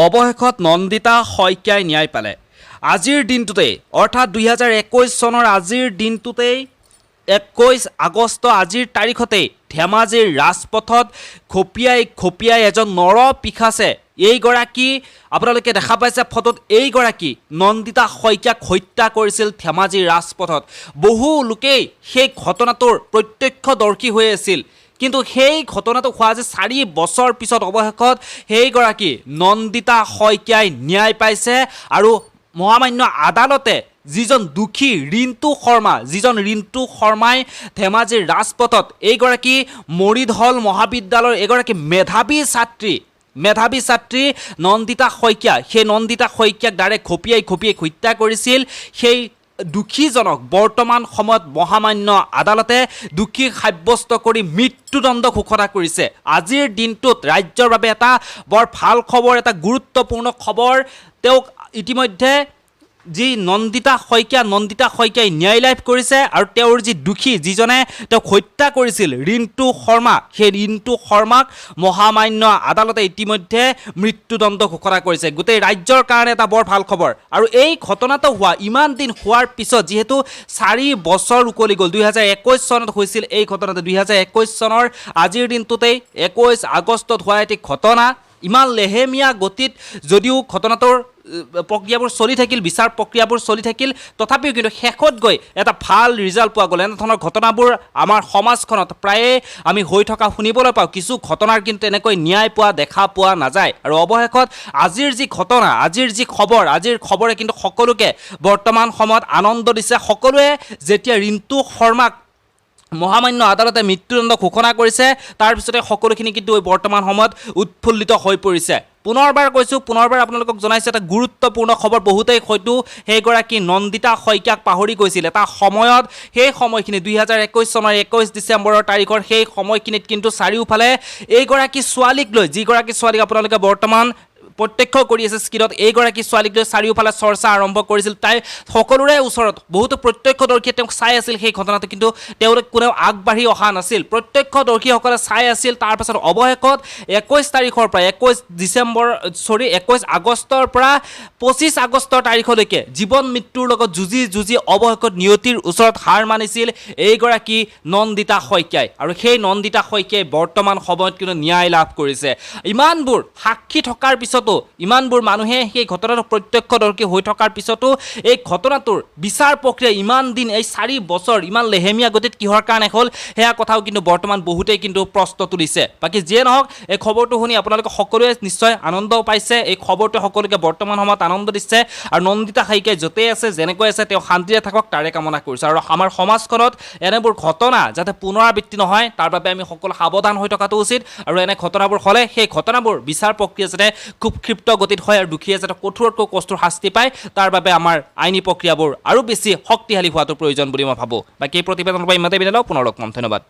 অৱশেষত নন্দিতা শইকীয়াই ন্যায় পালে। আজিৰ দিনটোতেই অৰ্থাৎ 2021 চনৰ আজিৰ দিনটোতেই 21 আগষ্ট আজিৰ তাৰিখতেই ধেমাজিৰ ৰাজপথত খপিয়াই এজন নৰ পিশাচে এইগৰাকী আপোনালোকে দেখা পাইছে ফটোত এইগৰাকী নন্দিতা শইকীয়াক হত্যা কৰিছিল ধেমাজিৰ ৰাজপথত। বহু লোকেই সেই ঘটনাটোৰ প্ৰত্যক্ষদৰ্শী হৈ আছিল, কিন্তু সেই ঘটনাটো হোৱা যে 4 বছৰ পিছত অৱশেষত সেইগৰাকী নন্দিতা শইকীয়াই ন্যায় পাইছে আৰু মহামান্য আদালতে যিজন দোষী ৰিণ্টু শৰ্মাই ধেমাজিৰ ৰাজপথত এইগৰাকী মৰিধল মহাবিদ্যালয়ৰ এগৰাকী মেধাৱী ছাত্ৰী নন্দিতা শইকীয়া, সেই নন্দিতা শইকীয়াক ডাইৰেক্ট খপিয়াই হত্যা কৰিছিল। সেই দোষীজনক বৰ্তমান সময়ত মহামান্য আদালতে দোষী সাব্যস্ত কৰি মৃত্যুদণ্ড ঘোষণা কৰিছে। আজিৰ দিনটোত ৰাজ্যৰ বাবে এটা বৰ ভাল খবৰ, এটা গুৰুত্বপূৰ্ণ খবৰ। তেওঁক ইতিমধ্যে যি নন্দিতা শইকীয়াই ন্যায় লাভ কৰিছে আৰু তেওঁৰ যি দোষী যিজনে তেওঁক হত্যা কৰিছিল ৰিণ্টু শৰ্মা, সেই ৰিণ্টু শৰ্মাক মহামান্য আদালতে ইতিমধ্যে মৃত্যুদণ্ড ঘোষণা কৰিছে। গোটেই ৰাজ্যৰ কাৰণে এটা বৰ ভাল খবৰ। আৰু এই ঘটনাটো হোৱা ইমান দিন হোৱাৰ পিছত যিহেতু 4 বছৰ উকলি গ'ল, 2021 চনত হৈছিল এই ঘটনাটো। 2021 চনৰ আজিৰ দিনটোতেই 21 আগষ্টত হোৱা এটি ঘটনা। ইমান লেহেমীয়া গতিত যদিও ঘটনাটোৰ প্ৰক্ৰিয়াবোৰ চলি থাকিল, বিচাৰ প্ৰক্ৰিয়াবোৰ চলি থাকিল, তথাপিও কিন্তু শেষত গৈ এটা ভাল ৰিজাল্ট পোৱা গ'ল। এনেধৰণৰ ঘটনাবোৰ আমাৰ সমাজখনত প্ৰায়ে আমি হৈ থকা শুনিবলৈ পাওঁ। কিছু ঘটনাৰ কিন্তু এনেকৈ ন্যায় দেখা পোৱা নাযায়। আৰু অৱশেষত আজিৰ যি খবৰে কিন্তু সকলোকে বৰ্তমান সময়ত আনন্দ দিছে। সকলোৱে যেতিয়া ৰিণ্টু শৰ্মাক মহামান্য আদালতে মৃত্যুদণ্ড ঘোষণা কৰিছে, তাৰপিছতে সকলোখিনি কিন্তু বৰ্তমান সময়ত উৎফুল্লিত হৈ পৰিছে। পুনৰবাৰ আপোনালোকক জনাইছোঁ এটা গুৰুত্বপূৰ্ণ খবৰ। বহুতেই হয়তো সেইগৰাকী নন্দিতা শইকীয়াক পাহৰি গৈছিল। এটা সময়ত সেই সময়খিনি 2021 চনৰ 21 ডিচেম্বৰৰ তাৰিখৰ সেই সময়খিনিত কিন্তু চাৰিওফালে এইগৰাকী ছোৱালীক লৈ, যিগৰাকী ছোৱালীক আপোনালোকে বৰ্তমান প্ৰত্যক্ষ কৰি আছে স্ক্ৰীণত, এইগৰাকী ছোৱালীক লৈ চাৰিওফালে চৰ্চা আৰম্ভ কৰিছিল। তাই সকলোৰে ওচৰত বহুতো প্ৰত্যক্ষদৰ্শীয়ে তেওঁক চাই আছিল সেই ঘটনাটো, কিন্তু তেওঁলোক কোনেও আগবাঢ়ি অহা নাছিল। প্ৰত্যক্ষদৰ্শীসকলে চাই আছিল। তাৰপাছত অৱশেষত 21 আগষ্টৰ পৰা 25 আগষ্টৰ তাৰিখলৈকে জীৱন মৃত্যুৰ লগত যুঁজি অৱশেষত নিয়তিৰ ওচৰত হাৰ মানিছিল এইগৰাকী নন্দিতা শইকীয়াই। আৰু সেই নন্দিতা শইকীয়াই বৰ্তমান সময়ত কিন্তু ন্যায় লাভ কৰিছে। ইমানবোৰ সাক্ষী থকাৰ পিছতো, ইমানবোৰ মানুহে সেই ঘটনাটো প্ৰত্যক্ষদৰ্শী হৈ থকাৰ পিছতো এই ঘটনাটোৰ বিচাৰ প্ৰক্ৰিয়া ইমান দিন, এই 4 বছৰ ইমান লেহেমীয়া গতিত কিহৰ কাৰণে হ'ল, সেয়া কথাও কিন্তু বৰ্তমান বহুতেই কিন্তু প্ৰশ্ন তুলিছে। বাকী যিয়ে নহওক, এই খবৰটো শুনি আপোনালোকে সকলোৱে নিশ্চয় আনন্দ পাইছে। এই খবৰটোৱে সকলোকে বৰ্তমান সময়ত আনন্দ দিছে। আৰু নন্দিতা শইকীয়াই য'তেই আছে, যেনেকৈ আছে, তেওঁ শান্তিৰে থাকক তাৰে কামনা কৰিছে। আৰু আমাৰ সমাজখনত এনেবোৰ ঘটনা যাতে পুনৰাবৃত্তি নহয়, তাৰ বাবে আমি সকলো সাৱধান হৈ থকাটো উচিত। আৰু এনে ঘটনাবোৰ হ'লে সেই ঘটনাবোৰ বিচাৰ প্ৰক্ৰিয়া যাতে খুব ক্ষিপ্ত গতিত হয় আৰু দুখীয়ে যাতে কঠোৰতকৈ কঠোৰ শাস্তি পায়, তাৰ বাবে আমাৰ আইনী প্ৰক্ৰিয়াবোৰ আৰু বেছি শক্তিশালী হোৱাটো প্ৰয়োজন বুলি মই ভাবোঁ। বাকী এই প্ৰতিবেদনৰ পৰা ইমানতে বিদায় লওঁ। পুনৰ লগ পাম। ধন্যবাদ।